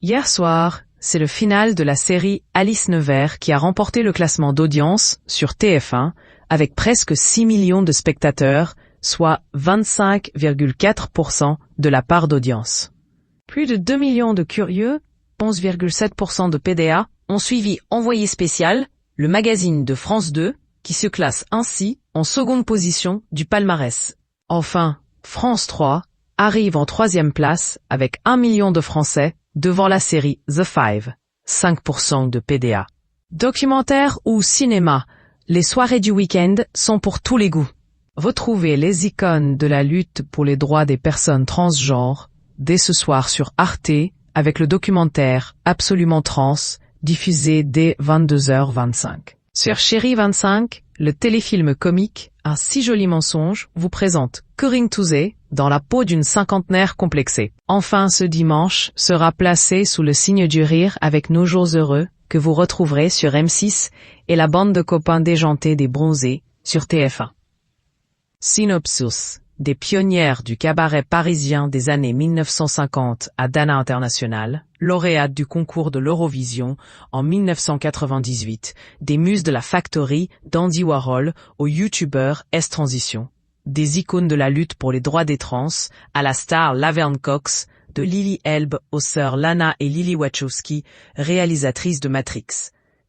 Hier soir, c'est le final de la série Alice Nevers qui a remporté le classement d'audience sur TF1 avec presque 6 millions de spectateurs, soit 25,4% de la part d'audience. Plus de 2 millions de curieux, 11,7% de PDA, ont suivi Envoyé spécial, le magazine de France 2, qui se classe ainsi en seconde position du palmarès. Enfin, France 3 arrive en troisième place avec 1 million de Français devant la série The Five, 5% de PDA. Documentaire ou cinéma, les soirées du week-end sont pour tous les goûts. Retrouvez les icônes de la lutte pour les droits des personnes transgenres dès ce soir sur Arte avec le documentaire Absolument Trans, diffusé dès 22h25. Sur Chérie 25, le téléfilm comique Un si joli mensonge vous présente Corinne Touzé dans la peau d'une cinquantenaire complexée. Enfin, ce dimanche sera placé sous le signe du rire avec Nos jours heureux que vous retrouverez sur M6 et la bande de copains déjantés des bronzés sur TF1. Synopsis. Des pionnières du cabaret parisien des années 1950 à Dana International, lauréate du concours de l'Eurovision en 1998, des muses de la Factory d'Andy Warhol aux youtubeurs S-Transition, des icônes de la lutte pour les droits des trans à la star Laverne Cox, de Lily Elbe aux sœurs Lana et Lily Wachowski, réalisatrices de Matrix.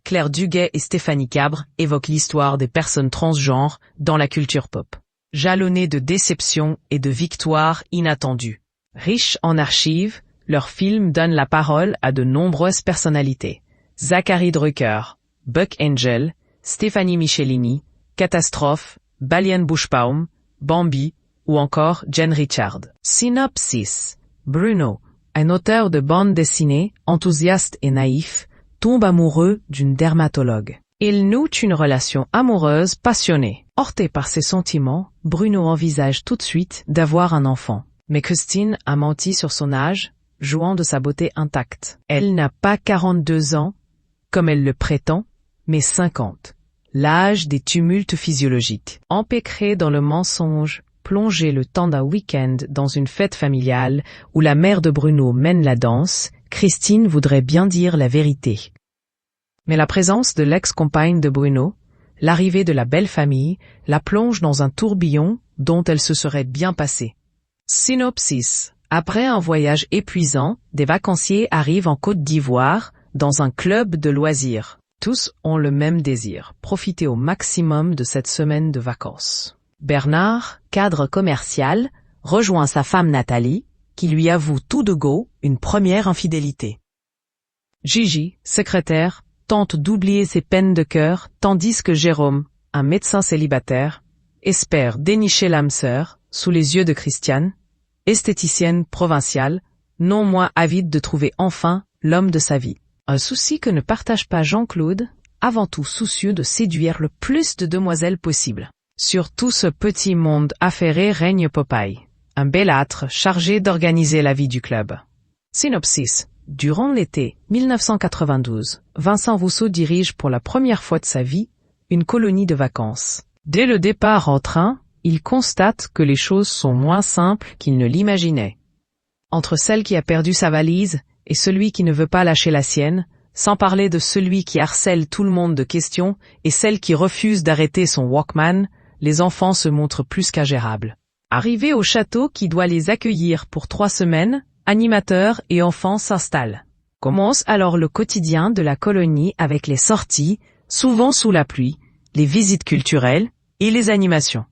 Claire Duguay et Stéphanie Cabre évoquent l'histoire des personnes transgenres dans la culture pop. Jalonnés de déceptions et de victoires inattendues. Riches en archives, leurs films donnent la parole à de nombreuses personnalités. Zachary Drucker, Buck Angel, Stéphanie Michelini, Catastrophe, Balian Bushbaum, Bambi ou encore Jen Richard. Synopsis. Bruno, un auteur de bande dessinée, enthousiaste et naïf, tombe amoureux d'une dermatologue. Il noue une relation amoureuse passionnée. Porté par ses sentiments, Bruno envisage tout de suite d'avoir un enfant. Mais Christine a menti sur son âge, jouant de sa beauté intacte. Elle n'a pas 42 ans, comme elle le prétend, mais 50. L'âge des tumultes physiologiques. Empêtrée dans le mensonge, plongée le temps d'un week-end dans une fête familiale où la mère de Bruno mène la danse, Christine voudrait bien dire la vérité. Mais la présence de l'ex-compagne de Bruno, l'arrivée de la belle famille, la plonge dans un tourbillon dont elle se serait bien passée. Synopsis. Après un voyage épuisant, des vacanciers arrivent en Côte d'Ivoire, dans un club de loisirs. Tous ont le même désir, profiter au maximum de cette semaine de vacances. Bernard, cadre commercial, rejoint sa femme Nathalie, qui lui avoue tout de go une première infidélité. Gigi, secrétaire, tente d'oublier ses peines de cœur, tandis que Jérôme, un médecin célibataire, espère dénicher l'âme sœur, sous les yeux de Christiane, esthéticienne provinciale, non moins avide de trouver enfin l'homme de sa vie. Un souci que ne partage pas Jean-Claude, avant tout soucieux de séduire le plus de demoiselles possible. Sur tout ce petit monde affairé règne Popeye, un bellâtre chargé d'organiser la vie du club. Synopsis. Durant l'été 1992, Vincent Rousseau dirige pour la première fois de sa vie une colonie de vacances. Dès le départ en train, il constate que les choses sont moins simples qu'il ne l'imaginait. Entre celle qui a perdu sa valise et celui qui ne veut pas lâcher la sienne, sans parler de celui qui harcèle tout le monde de questions et celle qui refuse d'arrêter son Walkman, les enfants se montrent plus qu'ingérables. Arrivés au château qui doit les accueillir pour 3 semaines, animateurs et enfants s'installent. Commence alors le quotidien de la colonie avec les sorties, souvent sous la pluie, les visites culturelles et les animations.